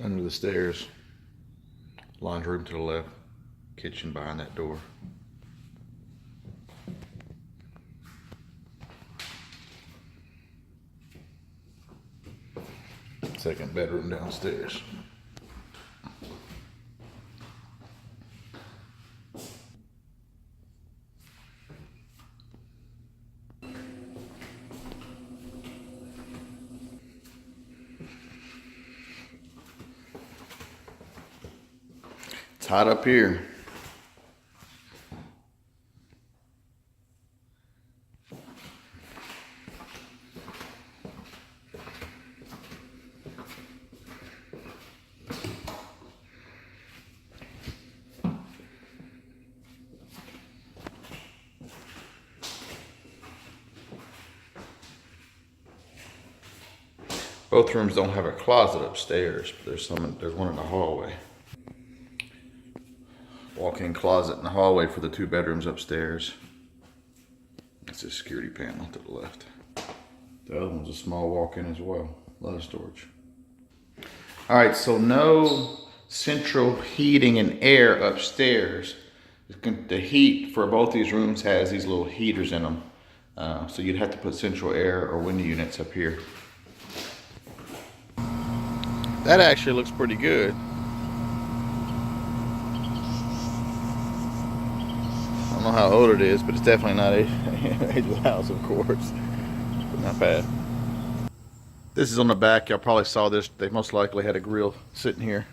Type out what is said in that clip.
Under the stairs. Laundry room to the left. Kitchen behind that door. Second bedroom downstairs. It's hot up here. Both rooms don't have a closet upstairs, but there's one in the hallway. Walk-in closet in the hallway for the 2 bedrooms upstairs. That's a security panel to the left. The other one's a small walk-in as well. A lot of storage. All right, so no central heating and air upstairs. The heat for both these rooms has these little heaters in them. So you'd have to put central air or window units up here. That actually looks pretty good. I don't know how old it is, but it's definitely not age of the house, of course. But not bad. This is on the back. Y'all probably saw this. They most likely had a grill sitting here.